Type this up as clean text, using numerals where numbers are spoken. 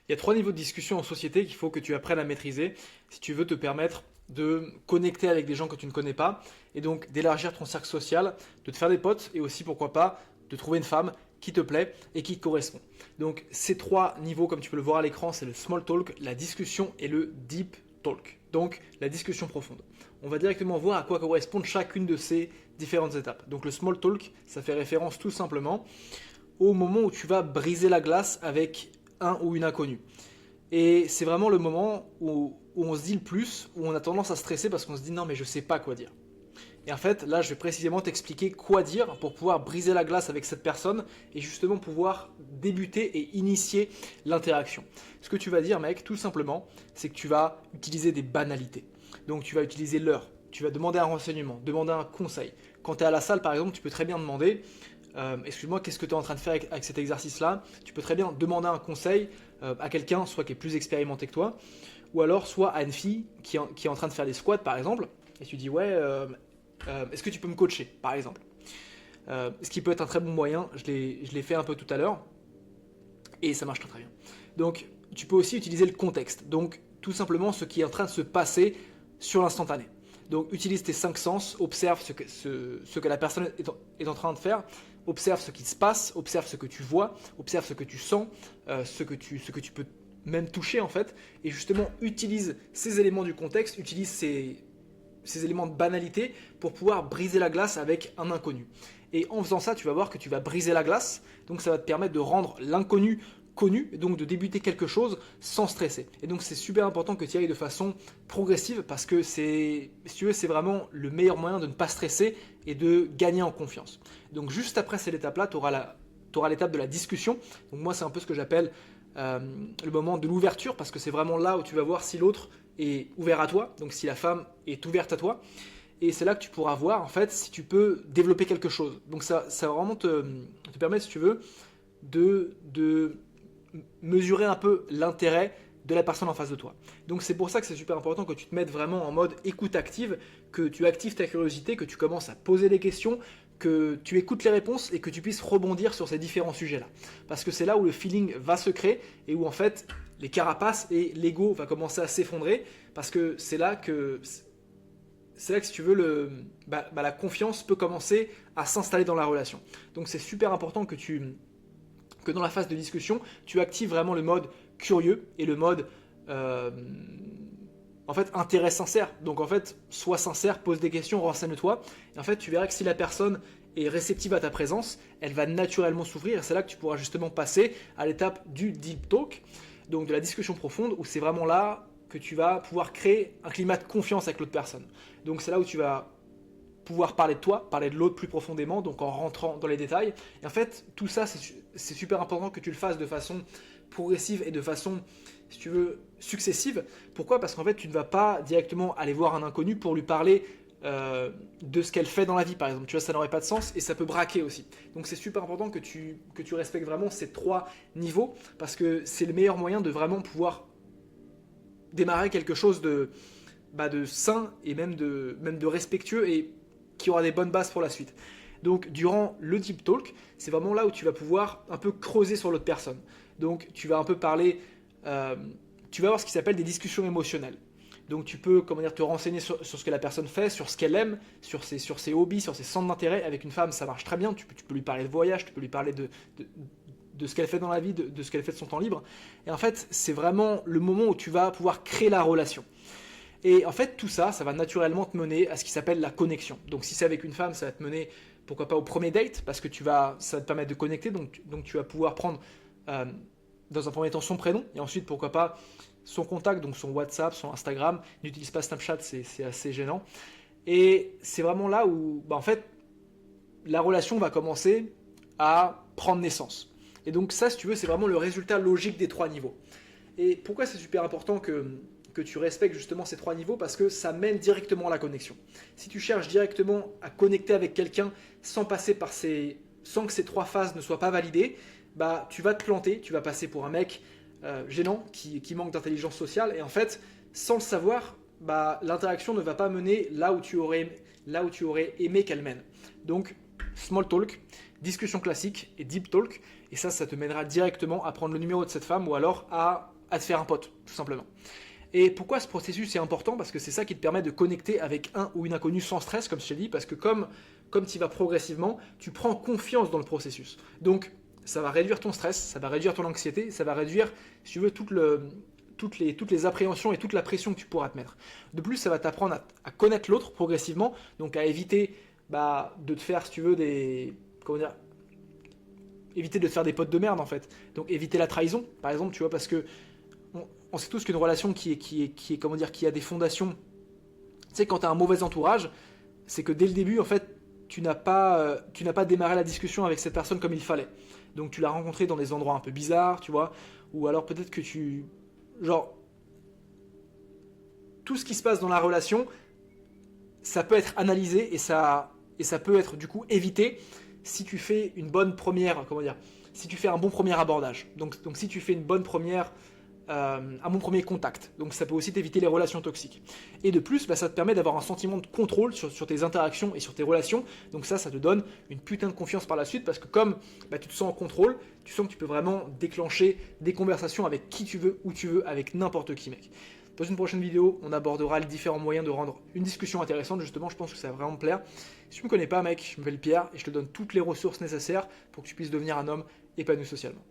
Il y a 3 niveaux de discussion en société qu'il faut que tu apprennes à maîtriser si tu veux te permettre de connecter avec des gens que tu ne connais pas et donc d'élargir ton cercle social, de te faire des potes et aussi pourquoi pas de trouver une femme qui te plaît et qui te correspond. Donc ces 3 niveaux, comme tu peux le voir à l'écran, c'est le small talk, la discussion et le deep talk. Donc la discussion profonde. On va directement voir à quoi correspondent chacune de ces différentes étapes. Donc le small talk, ça fait référence tout simplement au moment où tu vas briser la glace avec un ou une inconnue. Et c'est vraiment le moment où on se dit le plus, où on a tendance à stresser parce qu'on se dit non mais je sais pas quoi dire. Et en fait, là, je vais précisément t'expliquer quoi dire pour pouvoir briser la glace avec cette personne et justement pouvoir débuter et initier l'interaction. Ce que tu vas dire, mec, tout simplement, c'est que tu vas utiliser des banalités. Donc, tu vas utiliser l'heure, tu vas demander un renseignement, demander un conseil. Quand tu es à la salle, par exemple, tu peux très bien demander excuse-moi, qu'est-ce que tu es en train de faire avec cet exercice-là? Tu peux très bien demander un conseil à quelqu'un, soit qui est plus expérimenté que toi, ou alors soit à une fille qui est en train de faire des squats, par exemple, et tu dis ouais, est-ce que tu peux me coacher, par exemple? Ce qui peut être un très bon moyen, je l'ai fait un peu tout à l'heure, et ça marche très très bien. Donc, tu peux aussi utiliser le contexte, donc tout simplement ce qui est en train de se passer sur l'instantané. Donc, utilise tes 5 sens, observe ce que la personne est en train de faire, observe ce qui se passe, observe ce que tu vois, observe ce que tu sens, ce que tu peux même toucher en fait, et justement utilise ces éléments du contexte, utilise ces éléments de banalité pour pouvoir briser la glace avec un inconnu. Et en faisant ça, tu vas voir que tu vas briser la glace, donc ça va te permettre de rendre l'inconnu connu, et donc de débuter quelque chose sans stresser. Et donc c'est super important que tu y ailles de façon progressive parce que si tu veux, c'est vraiment le meilleur moyen de ne pas stresser et de gagner en confiance. Donc juste après cette étape-là, tu auras l'étape de la discussion. Donc moi, c'est un peu ce que j'appelle le moment de l'ouverture parce que c'est vraiment là où tu vas voir si l'autre est ouvert à toi, donc si la femme est ouverte à toi. Et c'est là que tu pourras voir en fait si tu peux développer quelque chose. Donc ça va vraiment te permettre, si tu veux, de mesurer un peu l'intérêt de la personne en face de toi. Donc c'est pour ça que c'est super important que tu te mettes vraiment en mode écoute active, que tu actives ta curiosité, que tu commences à poser des questions, que tu écoutes les réponses et que tu puisses rebondir sur ces différents sujets-là. Parce que c'est là où le feeling va se créer et où en fait les carapaces et l'ego va commencer à s'effondrer parce que c'est là que si tu veux la confiance peut commencer à s'installer dans la relation. Donc c'est super important que dans la phase de discussion, tu actives vraiment le mode curieux et le mode en fait intérêt sincère. Donc en fait, sois sincère, pose des questions, renseigne-toi. Et en fait, tu verras que si la personne est réceptive à ta présence, elle va naturellement s'ouvrir. Et c'est là que tu pourras justement passer à l'étape du deep talk, donc de la discussion profonde, où c'est vraiment là que tu vas pouvoir créer un climat de confiance avec l'autre personne. Donc c'est là où tu vas pouvoir parler de toi, parler de l'autre plus profondément, donc en rentrant dans les détails. Et en fait, tout ça, c'est super important que tu le fasses de façon progressive et de façon, si tu veux, successive. Pourquoi? Parce qu'en fait, tu ne vas pas directement aller voir un inconnu pour lui parler de ce qu'elle fait dans la vie, par exemple. Tu vois, ça n'aurait pas de sens et ça peut braquer aussi. Donc c'est super important que tu respectes vraiment ces 3 niveaux parce que c'est le meilleur moyen de vraiment pouvoir démarrer quelque chose de sain et même de respectueux et qui aura des bonnes bases pour la suite. Donc durant le deep talk, c'est vraiment là où tu vas pouvoir un peu creuser sur l'autre personne. Donc tu vas un peu parler, tu vas avoir ce qui s'appelle des discussions émotionnelles. Donc tu peux te renseigner sur ce que la personne fait, sur ce qu'elle aime, sur ses hobbies, sur ses centres d'intérêt. Avec une femme, ça marche très bien. Tu peux lui parler de voyage, tu peux lui parler de ce qu'elle fait dans la vie, de ce qu'elle fait de son temps libre. Et en fait, c'est vraiment le moment où tu vas pouvoir créer la relation. Et en fait, tout ça, ça va naturellement te mener à ce qui s'appelle la connexion. Donc si c'est avec une femme, ça va te mener, pourquoi pas, au premier date, parce que ça va te permettre de connecter, donc tu vas pouvoir prendre dans un premier temps son prénom, et ensuite, pourquoi pas, son contact, donc son WhatsApp, son Instagram. N'utilise pas Snapchat, c'est assez gênant. Et c'est vraiment là où, en fait, la relation va commencer à prendre naissance. Et donc ça, si tu veux, c'est vraiment le résultat logique des 3 niveaux. Et pourquoi c'est super important que tu respectes justement ces 3 niveaux? Parce que ça mène directement à la connexion. Si tu cherches directement à connecter avec quelqu'un sans que ces 3 phases ne soient pas validées, tu vas te planter, tu vas passer pour un mec gênant qui manque d'intelligence sociale et en fait, sans le savoir, l'interaction ne va pas mener là où tu aurais aimé qu'elle mène. Donc, small talk, discussion classique et deep talk, et ça te mènera directement à prendre le numéro de cette femme ou alors à à te faire un pote, tout simplement. Et pourquoi ce processus est important? Parce que c'est ça qui te permet de connecter avec un ou une inconnue sans stress, comme je t'ai dit, parce que comme tu y vas progressivement, tu prends confiance dans le processus. Donc, ça va réduire ton stress, ça va réduire ton anxiété, ça va réduire, si tu veux, toutes les appréhensions et toute la pression que tu pourras te mettre. De plus, ça va t'apprendre à connaître l'autre progressivement, donc à éviter de te faire, si tu veux, éviter de te faire des potes de merde en fait. Donc éviter la trahison, par exemple, tu vois, parce que on sait tous qu'une relation qui a des fondations, tu sais, quand tu as un mauvais entourage, c'est que dès le début, en fait, tu n'as pas démarré la discussion avec cette personne comme il fallait. Donc tu l'as rencontré dans des endroits un peu bizarres, tu vois, ou alors peut-être que tout ce qui se passe dans la relation, ça peut être analysé et ça peut être du coup évité si tu fais une bonne première, si tu fais un bon premier abordage. Donc si tu fais un bon premier contact. Donc ça peut aussi t'éviter les relations toxiques. Et de plus, ça te permet d'avoir un sentiment de contrôle sur tes interactions et sur tes relations. Donc ça te donne une putain de confiance par la suite parce que comme tu te sens en contrôle, tu sens que tu peux vraiment déclencher des conversations avec qui tu veux, où tu veux, avec n'importe qui, mec. Dans une prochaine vidéo, on abordera les différents moyens de rendre une discussion intéressante. Justement, je pense que ça va vraiment me plaire. Si tu ne me connais pas, mec, je m'appelle Pierre et je te donne toutes les ressources nécessaires pour que tu puisses devenir un homme épanoui socialement.